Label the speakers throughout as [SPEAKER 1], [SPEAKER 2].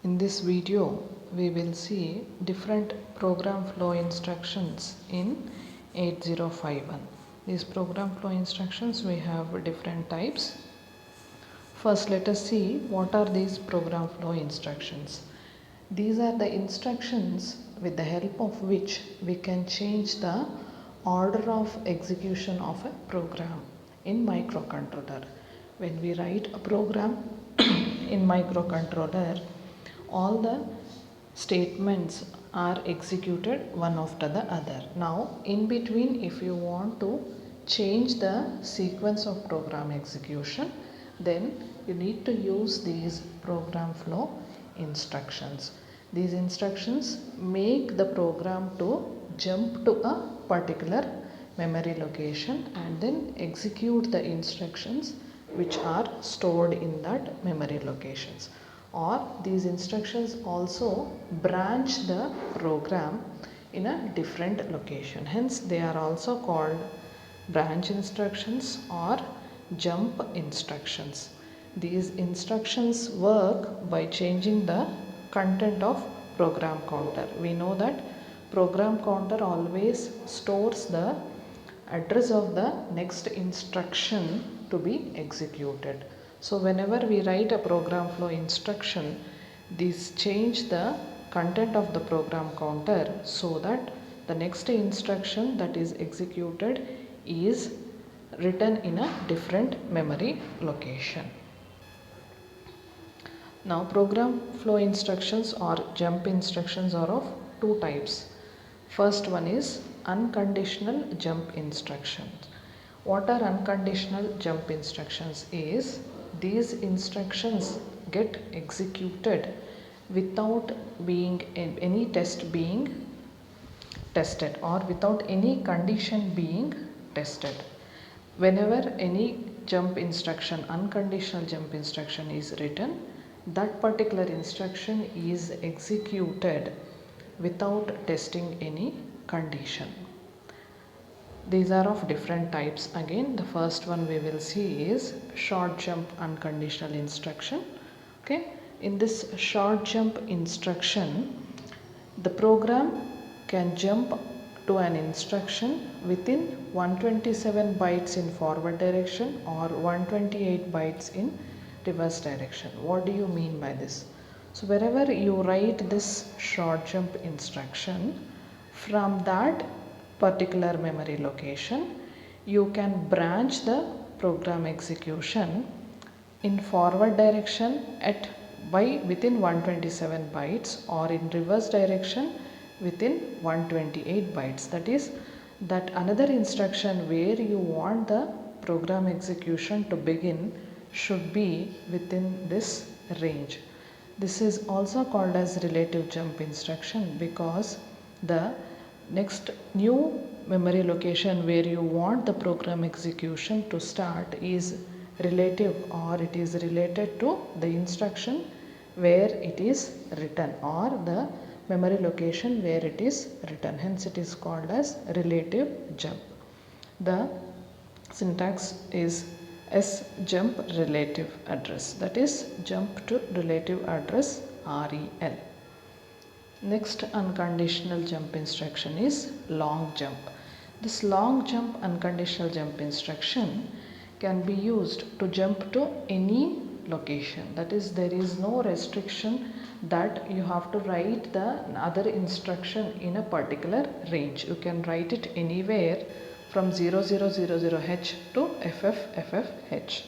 [SPEAKER 1] In this video, we will see different program flow instructions in 8051. These program flow instructions, we have different types. First, let us see what are these program flow instructions. These are the instructions with the help of which we can change the order of execution of a program in microcontroller. When we write a program in microcontroller, all the statements are executed one after the other. Now, in between, if you want to change the sequence of program execution, then you need to use these program flow instructions. These instructions make the program to jump to a particular memory location and then execute the instructions which are stored in that memory locations. Or these instructions also branch the program in a different location. Hence, they are also called branch instructions or jump instructions. These instructions work by changing the content of program counter. We know that program counter always stores the address of the next instruction to be executed. So whenever we write a program flow instruction, these change the content of the program counter so that the next instruction that is executed is written in a different memory location. Now, program flow instructions or jump instructions are of two types. First one is unconditional jump instructions. What are unconditional jump instructions is these instructions get executed without being any test being tested or without any condition being tested. Whenever any jump instruction, unconditional jump instruction is written, that particular instruction is executed without testing any condition. These are of different types. Again, the first one we will see is short jump unconditional instruction. Okay, in this short jump instruction, the program can jump to an instruction within 127 bytes in forward direction or 128 bytes in reverse direction. What do you mean by this? So wherever you write this short jump instruction, from that particular memory location, you can branch the program execution in forward direction at by within 127 bytes or in reverse direction within 128 bytes. That is, that another instruction where you want the program execution to begin should be within this range. This is also called as relative jump instruction because the next new memory location where you want the program execution to start is relative or it is related to the instruction where it is written or the memory location where it is written. Hence, it is called as relative jump. The syntax is S jump relative address, that is jump to relative address REL. Next unconditional jump instruction is long jump. This long jump unconditional jump instruction can be used to jump to any location. That is, there is no restriction that you have to write the other instruction in a particular range. You can write it anywhere from 0000H to FFFFH.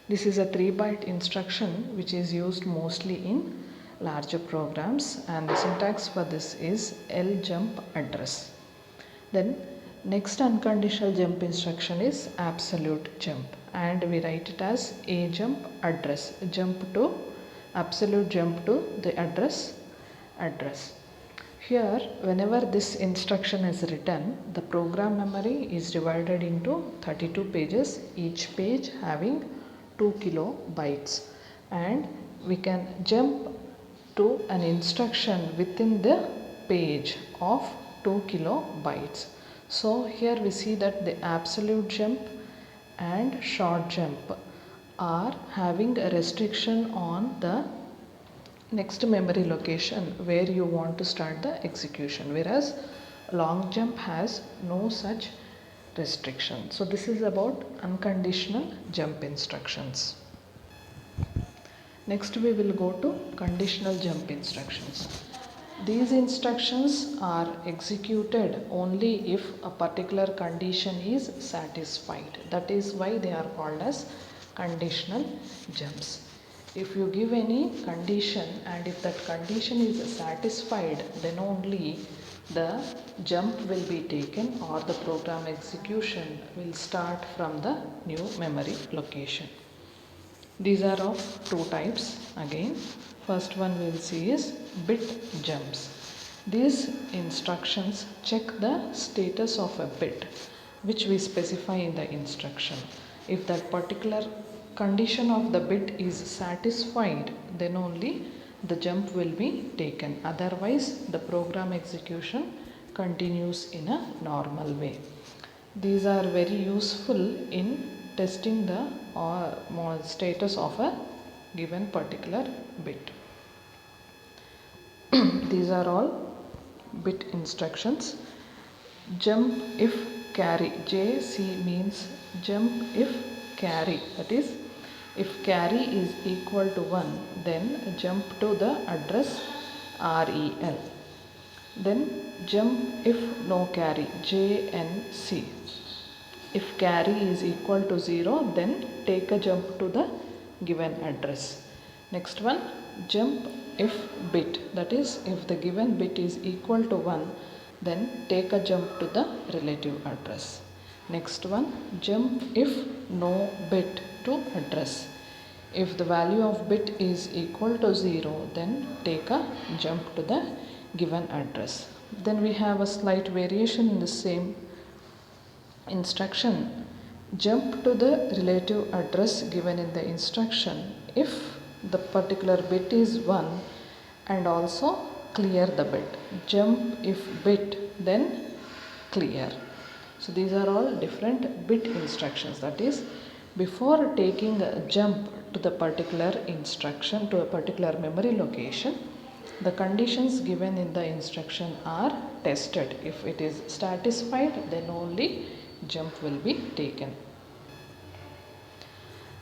[SPEAKER 1] This is a 3-byte instruction which is used mostly in larger programs, and the syntax for this is L jump address. Then next unconditional jump instruction is absolute jump, and we write it as A jump address, jump to absolute jump to the address. Here, whenever this instruction is written, the program memory is divided into 32 pages, each page having 2 kilobytes, and we can jump to an instruction within the page of 2 kilobytes. So here we see that the absolute jump and short jump are having a restriction on the next memory location where you want to start the execution, whereas long jump has no such restriction. So this is about unconditional jump instructions. Next we will go to conditional jump instructions. These instructions are executed only if a particular condition is satisfied. That is why they are called as conditional jumps. If you give any condition and if that condition is satisfied, then only the jump will be taken or the program execution will start from the new memory location. These are of two types again. First one we'll see is bit jumps. These instructions check the status of a bit which we specify in the instruction. If that particular condition of the bit is satisfied, then only the jump will be taken. Otherwise, the program execution continues in a normal way. These are very useful in testing the status of a given particular bit. These are all bit instructions. Jump if carry. JC means jump if carry. That is, if carry is equal to 1, then jump to the address REL. Then jump if no carry. JNC. If carry is equal to 0, then take a jump to the given address. Next one, jump if bit. That is, if the given bit is equal to 1, then take a jump to the relative address. Next one, jump if no bit to address. If the value of bit is equal to 0, then take a jump to the given address. Then we have a slight variation in the same instruction. Jump to the relative address given in the instruction if the particular bit is 1 and also clear the bit. Jump if bit, then clear. So these are all different bit instructions. That is, before taking a jump to the particular instruction to a particular memory location, the conditions given in the instruction are tested. If it is satisfied, then only jump will be taken.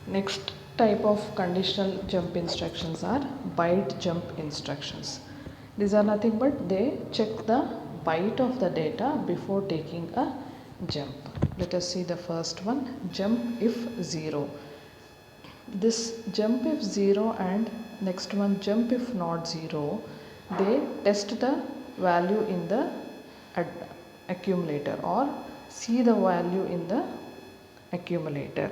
[SPEAKER 1] Next type of conditional jump instructions are byte jump instructions. These are nothing but they check the byte of the data before taking a jump. Let us see the first one, jump if 0. This jump if 0 and next one jump if not 0, they test the value in the accumulator or see the value in the accumulator.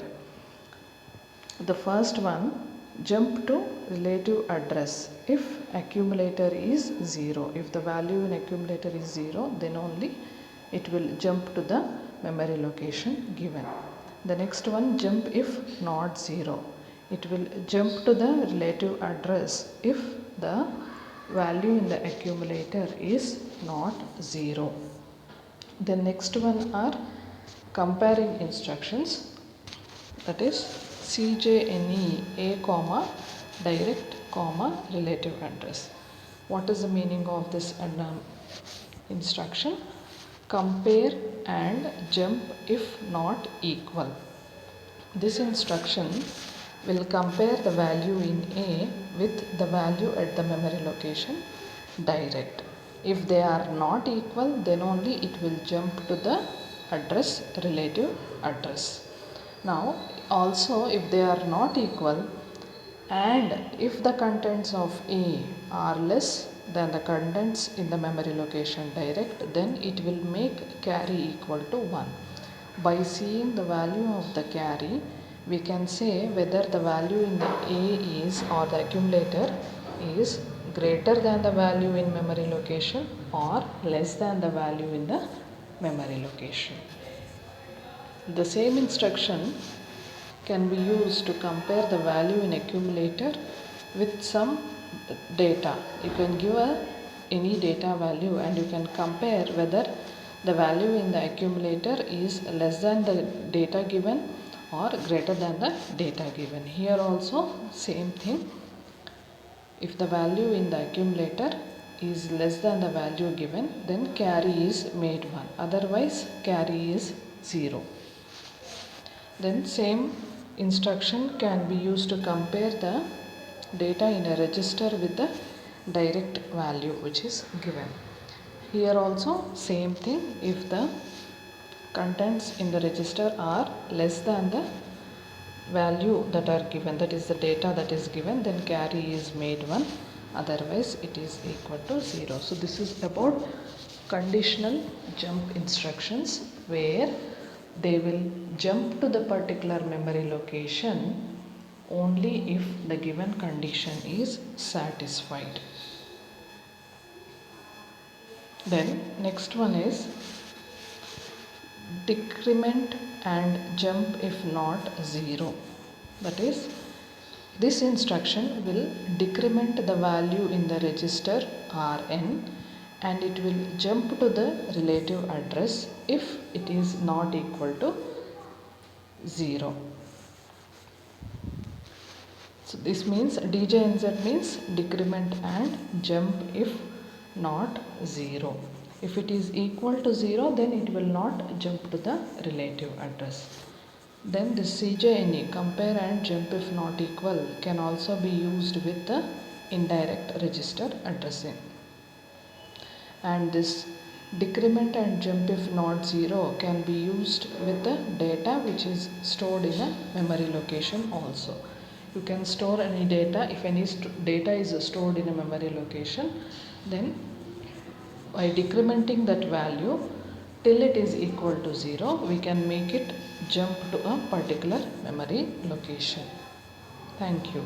[SPEAKER 1] The first one, jump to relative address if accumulator is 0. If the value in accumulator is 0, then only it will jump to the memory location given. The next one, jump if not 0. It will jump to the relative address if the value in the accumulator is not 0. The next one are comparing instructions, that is CJNE A comma direct comma relative address. What is the meaning of this instruction? Compare and jump if not equal. This instruction will compare the value in A with the value at the memory location direct. If they are not equal, then only it will jump to the address relative address. Now also if they are not equal and if the contents of A are less than the contents in the memory location direct, then it will make carry equal to 1. By seeing the value of the carry, we can say whether the value in the A is or the accumulator is greater than the value in memory location or less than the value in the memory location. The same instruction can be used to compare the value in accumulator with some data. You can give any data value and you can compare whether the value in the accumulator is less than the data given or greater than the data given. Here also same thing. If the value in the accumulator is less than the value given, then carry is made 1. Otherwise, carry is 0. Then same instruction can be used to compare the data in a register with the direct value which is given. Here also same thing, if the contents in the register are less than the value that are given, that is the data that is given, then carry is made 1, otherwise it is equal to 0. So this is about conditional jump instructions, where they will jump to the particular memory location only if the given condition is satisfied. Then next one is decrement and jump if not 0. That is, this instruction will decrement the value in the register Rn and it will jump to the relative address if it is not equal to 0. So this means DJNZ means decrement and jump if not 0. If it is equal to 0, then it will not jump to the relative address. Then this CJNE, compare and jump if not equal, can also be used with the indirect register addressing. And this decrement and jump if not 0 can be used with the data which is stored in a memory location also. You can store any data. If any data is stored in a memory location, then by decrementing that value till it is equal to 0, we can make it jump to a particular memory location. Thank you.